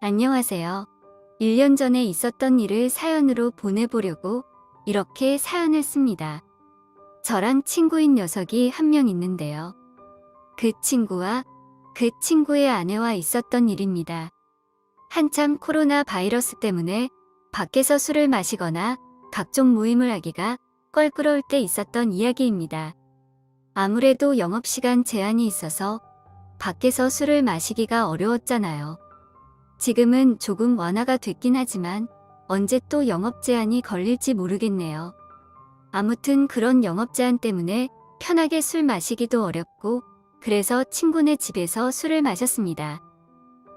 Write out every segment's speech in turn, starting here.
안녕하세요. 1년 전에 있었던 일을 사연으로 보내보려고 이렇게 사연을 씁니다. 저랑 친구인 녀석이 한 명 있는데요. 그 친구와 그 친구의 아내와 있었던 일입니다. 한참 코로나 바이러스 때문에 밖에서 술을 마시거나 각종 모임을 하기가 껄끄러울 때 있었던 이야기입니다. 아무래도 영업시간 제한이 있어서 밖에서 술을 마시기가 어려웠잖아요. 지금은 조금 완화가 됐긴 하지만 언제 또 영업 제한이 걸릴지 모르겠네요. 아무튼 그런 영업 제한 때문에 편하게 술 마시기도 어렵고 그래서 친구네 집에서 술을 마셨습니다.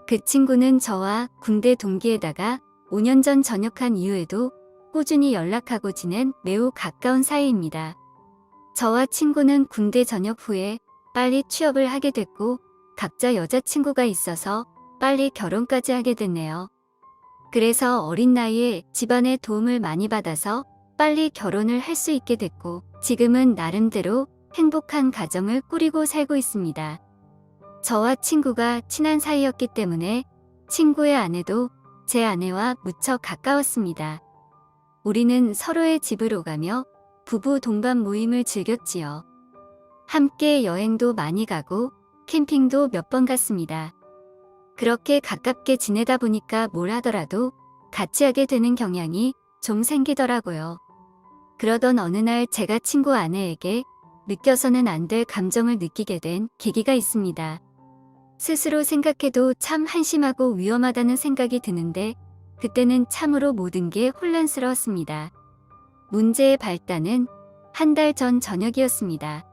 그 친구는 저와 군대 동기에다가 5년 전 전역한 이후에도 꾸준히 연락하고 지낸 매우 가까운 사이입니다. 저와 친구는 군대 전역 후에 빨리 취업을 하게 됐고 각자 여자친구가 있어서 빨리 결혼까지 하게 됐네요. 그래서 어린 나이에 집안의 도움을 많이 받아서 빨리 결혼을 할 수 있게 됐고 지금은 나름대로 행복한 가정을 꾸리고 살고 있습니다. 저와 친구가 친한 사이였기 때문에 친구의 아내도 제 아내와 무척 가까웠습니다. 우리는 서로의 집으로 가며 부부 동반 모임을 즐겼지요. 함께 여행도 많이 가고 캠핑도 몇 번 갔습니다. 그렇게 가깝게 지내다 보니까 뭘 하더라도 같이 하게 되는 경향이 좀 생기더라고요. 그러던 어느 날 제가 친구 아내에게 느껴서는 안 될 감정을 느끼게 된 계기가 있습니다. 스스로 생각해도 참 한심하고 위험하다는 생각이 드는데 그때는 참으로 모든 게 혼란스러웠습니다. 문제의 발단은 한 달 전 저녁이었습니다.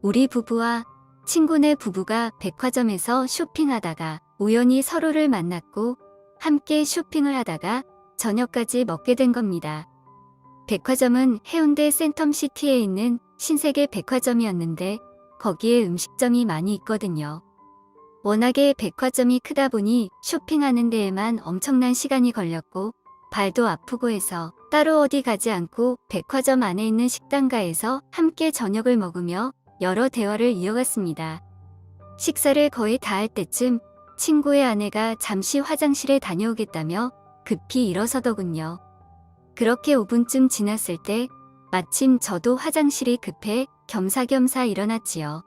우리 부부와 친구네 부부가 백화점에서 쇼핑하다가 우연히 서로를 만났고 함께 쇼핑을 하다가 저녁까지 먹게 된 겁니다. 백화점은 해운대 센텀시티에 있는 신세계 백화점이었는데 거기에 음식점이 많이 있거든요. 워낙에 백화점이 크다 보니 쇼핑하는 데에만 엄청난 시간이 걸렸고 발도 아프고 해서 따로 어디 가지 않고 백화점 안에 있는 식당가에서 함께 저녁을 먹으며 여러 대화를 이어갔습니다. 식사를 거의 다 할 때쯤 친구의 아내가 잠시 화장실에 다녀오겠다며 급히 일어서더군요. 그렇게 5분쯤 지났을 때 마침 저도 화장실이 급해 겸사겸사 일어났지요.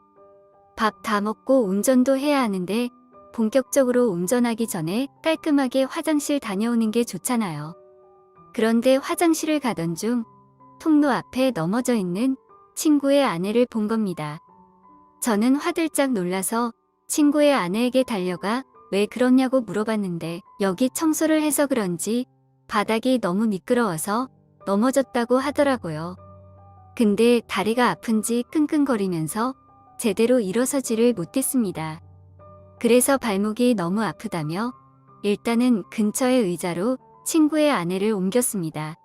밥 다 먹고 운전도 해야 하는데 본격적으로 운전하기 전에 깔끔하게 화장실 다녀오는 게 좋잖아요. 그런데 화장실을 가던 중 통로 앞에 넘어져 있는 친구의 아내를 본 겁니다. 저는 화들짝 놀라서 친구의 아내에게 달려가 왜 그러냐고 물어봤는데 여기 청소를 해서 그런지 바닥이 너무 미끄러워서 넘어졌다고 하더라고요. 근데 다리가 아픈지 끙끙거리면서 제대로 일어서지를 못했습니다. 그래서 발목이 너무 아프다며 일단은 근처의 의자로 친구의 아내를 옮겼습니다.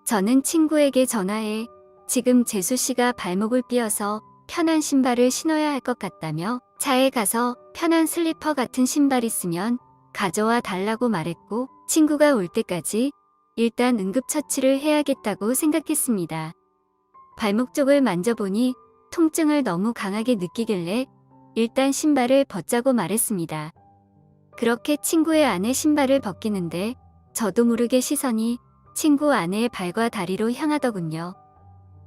저는 친구에게 전화해 지금 재수 씨가 발목을 삐어서 편한 신발을 신어야 할 것 같다며 차에 가서 편한 슬리퍼 같은 신발 있으면 가져와 달라고 말했고 친구가 올 때까지 일단 응급처치를 해야겠다고 생각했습니다. 발목 쪽을 만져보니 통증을 너무 강하게 느끼길래 일단 신발을 벗자고 말했습니다. 그렇게 친구의 아내 신발을 벗기는데 저도 모르게 시선이 친구 아내의 발과 다리로 향하더군요.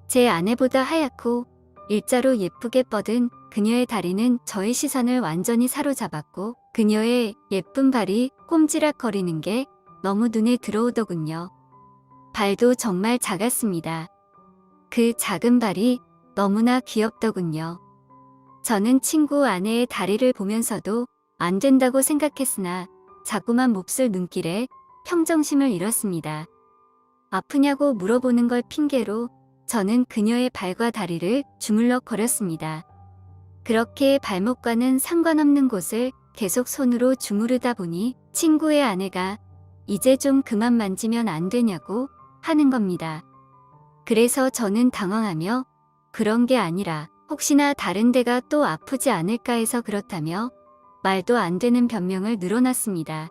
제 아내보다 하얗고 일자로 예쁘게 뻗은 그녀의 다리는 저의 시선을 완전히 사로잡았고 그녀의 예쁜 발이 꼼지락거리는 게 너무 눈에 들어오더군요. 발도 정말 작았습니다. 그 작은 발이 너무나 귀엽더군요. 저는 친구 아내의 다리를 보면서도 안 된다고 생각했으나 자꾸만 몹쓸 눈길에 평정심을 잃었습니다. 아프냐고 물어보는 걸 핑계로 저는 그녀의 발과 다리를 주물럭거렸습니다. 그렇게 발목과는 상관없는 곳을 계속 손으로 주무르다 보니 친구의 아내가 이제 좀 그만 만지면 안 되냐고 하는 겁니다. 그래서 저는 당황하며 그런 게 아니라 혹시나 다른 데가 또 아프지 않을까 해서 그렇다며 말도 안 되는 변명을 늘어놨습니다.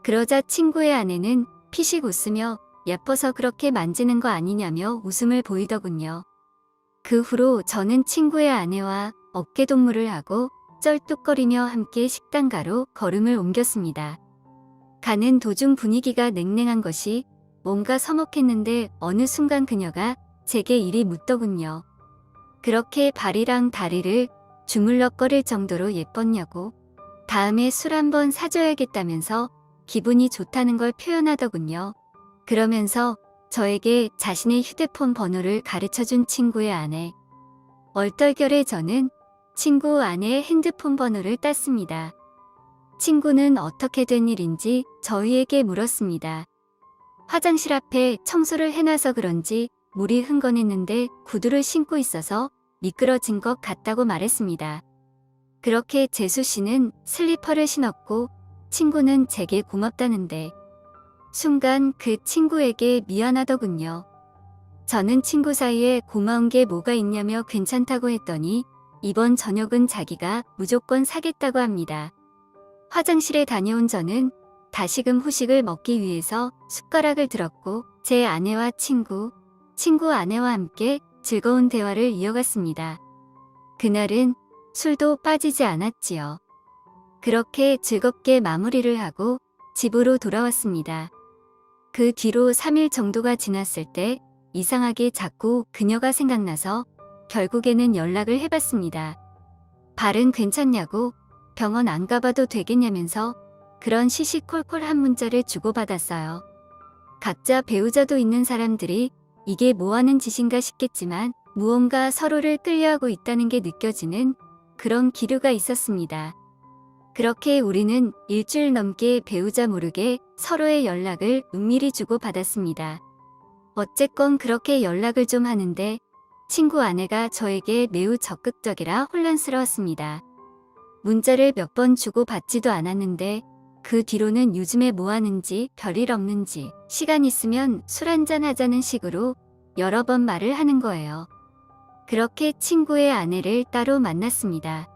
그러자 친구의 아내는 피식 웃으며 예뻐서 그렇게 만지는 거 아니냐며 웃음을 보이더군요. 그 후로 저는 친구의 아내와 어깨동무를 하고 쩔뚝거리며 함께 식당가로 걸음을 옮겼습니다. 가는 도중 분위기가 냉랭한 것이 뭔가 서먹했는데 어느 순간 그녀가 제게 이리 묻더군요. 그렇게 발이랑 다리를 주물럭거릴 정도로 예뻤냐고. 다음에 술 한번 사줘야겠다면서 기분이 좋다는 걸 표현하더군요. 그러면서 저에게 자신의 휴대폰 번호를 가르쳐준 친구의 아내. 얼떨결에 저는 친구 아내의 핸드폰 번호를 땄습니다. 친구는 어떻게 된 일인지 저희에게 물었습니다. 화장실 앞에 청소를 해놔서 그런지 물이 흥건했는데 구두를 신고 있어서 미끄러진 것 같다고 말했습니다. 그렇게 재수 씨는 슬리퍼를 신었고 친구는 제게 고맙다는데 순간 그 친구에게 미안하더군요. 저는 친구 사이에 고마운 게 뭐가 있냐며 괜찮다고 했더니 이번 저녁은 자기가 무조건 사겠다고 합니다. 화장실에 다녀온 저는 다시금 후식을 먹기 위해서 숟가락을 들었고 제 아내와 친구 아내와 함께 즐거운 대화를 이어갔습니다. 그날은 술도 빠지지 않았지요. 그렇게 즐겁게 마무리를 하고 집으로 돌아왔습니다. 그 뒤로 3일 정도가 지났을 때 이상하게 자꾸 그녀가 생각나서 결국에는 연락을 해봤습니다. 발은 괜찮냐고, 병원 안 가봐도 되겠냐면서 그런 시시콜콜한 문자를 주고받았어요. 각자 배우자도 있는 사람들이 이게 뭐하는 짓인가 싶겠지만 무언가 서로를 끌려하고 있다는 게 느껴지는 그런 기류가 있었습니다. 그렇게 우리는 일주일 넘게 배우자 모르게 서로의 연락을 은밀히 주고받았습니다. 어쨌건 그렇게 연락을 좀 하는데 친구 아내가 저에게 매우 적극적이라 혼란스러웠습니다. 문자를 몇 번 주고받지도 않았는데 그 뒤로는 요즘에 뭐 하는지, 별일 없는지, 시간 있으면 술 한잔 하자는 식으로 여러 번 말을 하는 거예요. 그렇게 친구의 아내를 따로 만났습니다.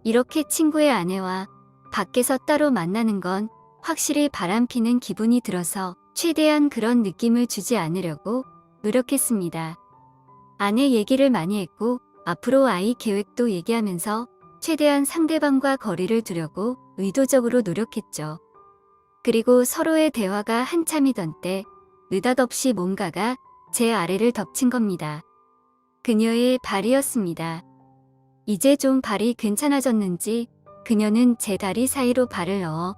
이렇게 친구의 아내와 밖에서 따로 만나는 건 확실히 바람피는 기분이 들어서 최대한 그런 느낌을 주지 않으려고 노력했습니다. 아내 얘기를 많이 했고 앞으로 아이 계획도 얘기하면서 최대한 상대방과 거리를 두려고 의도적으로 노력했죠. 그리고 서로의 대화가 한참이던 때 느닷없이 뭔가가 제 아래를 덮친 겁니다. 그녀의 발이었습니다. 이제 좀 발이 괜찮아졌는지 그녀는 제 다리 사이로 발을 넣어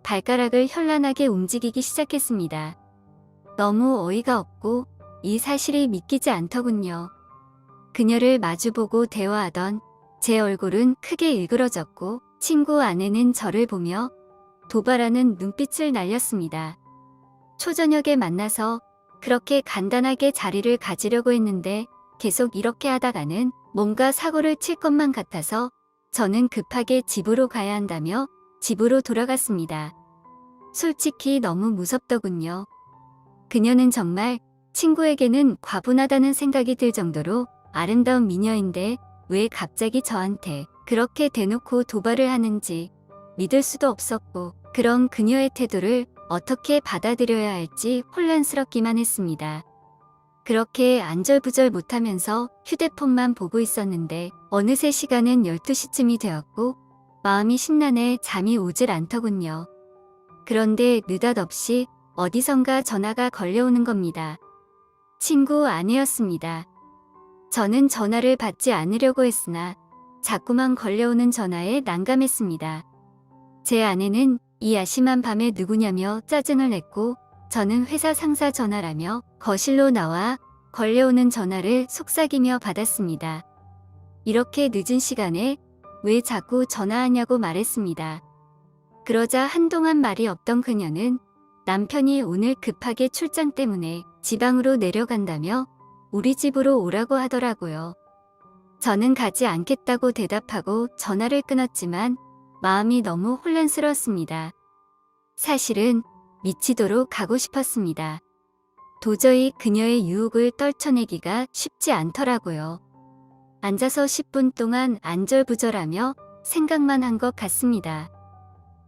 발가락을 현란하게 움직이기 시작했습니다. 너무 어이가 없고 이 사실이 믿기지 않더군요. 그녀를 마주보고 대화하던 제 얼굴은 크게 일그러졌고 친구 아내는 저를 보며 도발하는 눈빛을 날렸습니다. 초저녁에 만나서 그렇게 간단하게 자리를 가지려고 했는데 계속 이렇게 하다가는 뭔가 사고를 칠 것만 같아서 저는 급하게 집으로 가야 한다며 집으로 돌아갔습니다. 솔직히 너무 무섭더군요. 그녀는 정말 친구에게는 과분하다는 생각이 들 정도로 아름다운 미녀인데 왜 갑자기 저한테 그렇게 대놓고 도발을 하는지 믿을 수도 없었고 그런 그녀의 태도를 어떻게 받아들여야 할지 혼란스럽기만 했습니다. 그렇게 안절부절 못하면서 휴대폰만 보고 있었는데 어느새 시간은 12시쯤이 되었고 마음이 심란해 잠이 오질 않더군요. 그런데 느닷없이 어디선가 전화가 걸려오는 겁니다. 친구 아내였습니다. 저는 전화를 받지 않으려고 했으나 자꾸만 걸려오는 전화에 난감했습니다. 제 아내는 이 야심한 밤에 누구냐며 짜증을 냈고 저는 회사 상사 전화라며 거실로 나와 걸려오는 전화를 속삭이며 받았습니다. 이렇게 늦은 시간에 왜 자꾸 전화하냐고 말했습니다. 그러자 한동안 말이 없던 그녀는 남편이 오늘 급하게 출장 때문에 지방으로 내려간다며 우리 집으로 오라고 하더라고요. 저는 가지 않겠다고 대답하고 전화를 끊었지만 마음이 너무 혼란스러웠습니다. 사실은 미치도록 가고 싶었습니다. 도저히 그녀의 유혹을 떨쳐내기가 쉽지 않더라고요. 앉아서 10분 동안 안절부절하며 생각만 한 것 같습니다.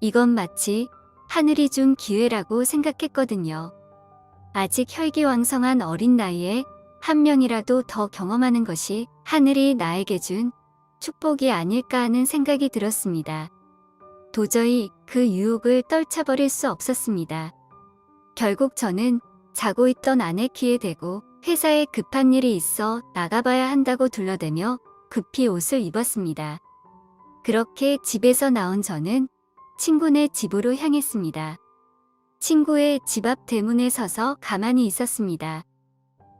이건 마치 하늘이 준 기회라고 생각했거든요. 아직 혈기왕성한 어린 나이에 한 명이라도 더 경험하는 것이 하늘이 나에게 준 축복이 아닐까 하는 생각이 들었습니다. 도저히 그 유혹을 떨쳐버릴 수 없었습니다. 결국 저는 자고 있던 아내 귀에 대고 회사에 급한 일이 있어 나가봐야 한다고 둘러대며 급히 옷을 입었습니다. 그렇게 집에서 나온 저는 친구네 집으로 향했습니다. 친구의 집 앞 대문에 서서 가만히 있었습니다.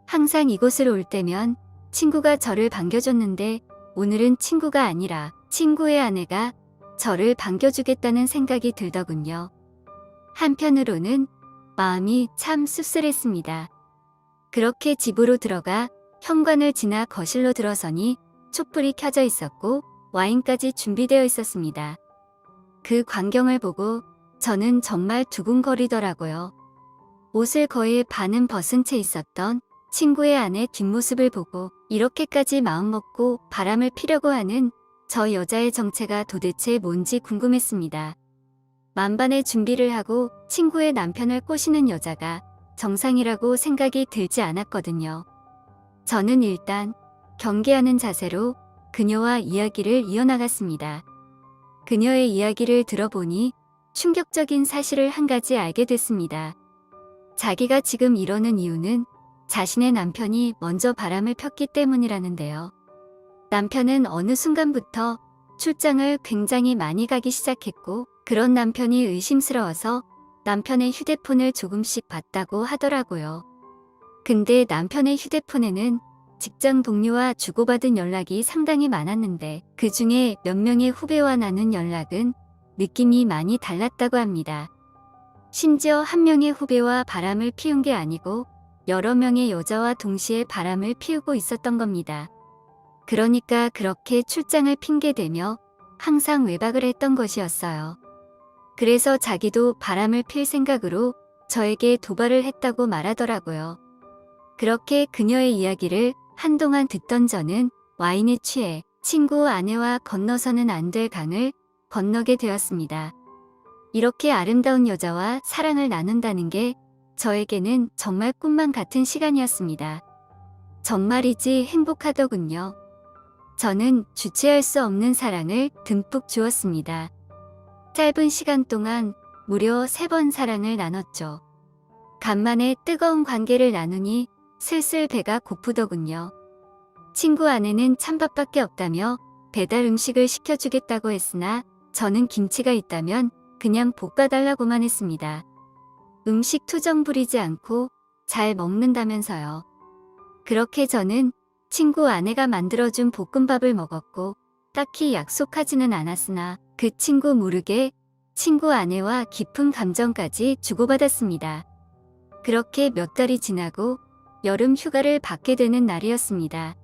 항상 이곳을 올 때면 친구가 저를 반겨줬는데 오늘은 친구가 아니라 친구의 아내가 저를 반겨주겠다는 생각이 들더군요. 한편으로는 마음이 참 씁쓸했습니다. 그렇게 집으로 들어가 현관을 지나 거실로 들어서니 촛불이 켜져 있었고 와인까지 준비되어 있었습니다. 그 광경을 보고 저는 정말 두근거리더라고요. 옷을 거의 반은 벗은 채 있었던 친구의 아내 뒷모습을 보고 이렇게까지 마음먹고 바람을 피려고 하는 저 여자의 정체가 도대체 뭔지 궁금했습니다. 만반의 준비를 하고 친구의 남편을 꼬시는 여자가 정상이라고 생각이 들지 않았거든요. 저는 일단 경계하는 자세로 그녀와 이야기를 이어나갔습니다. 그녀의 이야기를 들어보니 충격적인 사실을 한 가지 알게 됐습니다. 자기가 지금 이러는 이유는 자신의 남편이 먼저 바람을 폈기 때문이라는데요. 남편은 어느 순간부터 출장을 굉장히 많이 가기 시작했고 그런 남편이 의심스러워서 남편의 휴대폰을 조금씩 봤다고 하더라고요. 근데 남편의 휴대폰에는 직장 동료와 주고받은 연락이 상당히 많았는데 그 중에 몇 명의 후배와 나눈 연락은 느낌이 많이 달랐다고 합니다. 심지어 한 명의 후배와 바람을 피운 게 아니고 여러 명의 여자와 동시에 바람을 피우고 있었던 겁니다. 그러니까 그렇게 출장을 핑계대며 항상 외박을 했던 것이었어요. 그래서 자기도 바람을 필 생각으로 저에게 도발을 했다고 말하더라고요. 그렇게 그녀의 이야기를 한동안 듣던 저는 와인에 취해 친구 아내와 건너서는 안 될 강을 건너게 되었습니다. 이렇게 아름다운 여자와 사랑을 나눈다는 게 저에게는 정말 꿈만 같은 시간이었습니다. 정말이지 행복하더군요. 저는 주체할 수 없는 사랑을 듬뿍 주었습니다. 짧은 시간 동안 무려 3번 사랑을 나눴죠. 간만에 뜨거운 관계를 나누니 슬슬 배가 고프더군요. 친구 아내는 찬밥밖에 없다며 배달 음식을 시켜주겠다고 했으나 저는 김치가 있다면 그냥 볶아달라고만 했습니다. 음식 투정 부리지 않고 잘 먹는다면서요. 그렇게 저는 친구 아내가 만들어준 볶음밥을 먹었고 딱히 약속하지는 않았으나 그 친구 모르게 친구 아내와 깊은 감정까지 주고받았습니다. 그렇게 몇 달이 지나고 여름 휴가를 받게 되는 날이었습니다.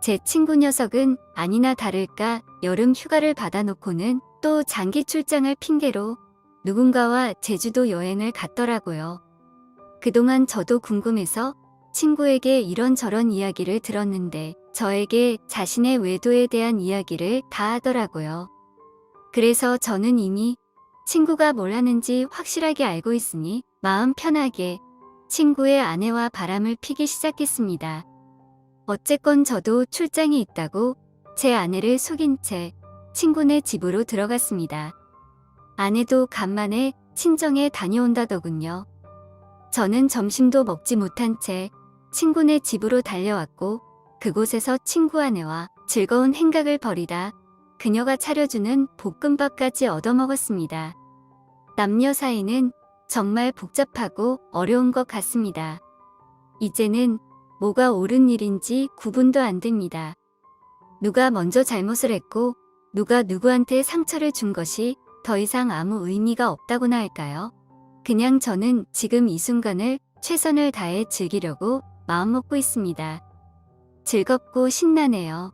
제 친구 녀석은 아니나 다를까 여름 휴가를 받아놓고는 또 장기 출장을 핑계로 누군가와 제주도 여행을 갔더라고요. 그동안 저도 궁금해서 친구에게 이런저런 이야기를 들었는데 저에게 자신의 외도에 대한 이야기를 다 하더라고요. 그래서 저는 이미 친구가 뭘 하는지 확실하게 알고 있으니 마음 편하게 친구의 아내와 바람을 피기 시작했습니다. 어쨌건 저도 출장이 있다고 제 아내를 속인 채 친구네 집으로 들어갔습니다. 아내도 간만에 친정에 다녀온다더군요. 저는 점심도 먹지 못한 채 친구네 집으로 달려왔고 그곳에서 친구 아내와 즐거운 행각을 벌이다 그녀가 차려주는 볶음밥까지 얻어먹었습니다. 남녀 사이는 정말 복잡하고 어려운 것 같습니다. 이제는 뭐가 옳은 일인지 구분도 안 됩니다. 누가 먼저 잘못을 했고 누가 누구한테 상처를 준 것이 더 이상 아무 의미가 없다고나 할까요? 그냥 저는 지금 이 순간을 최선을 다해 즐기려고 마음먹고 있습니다. 즐겁고 신나네요.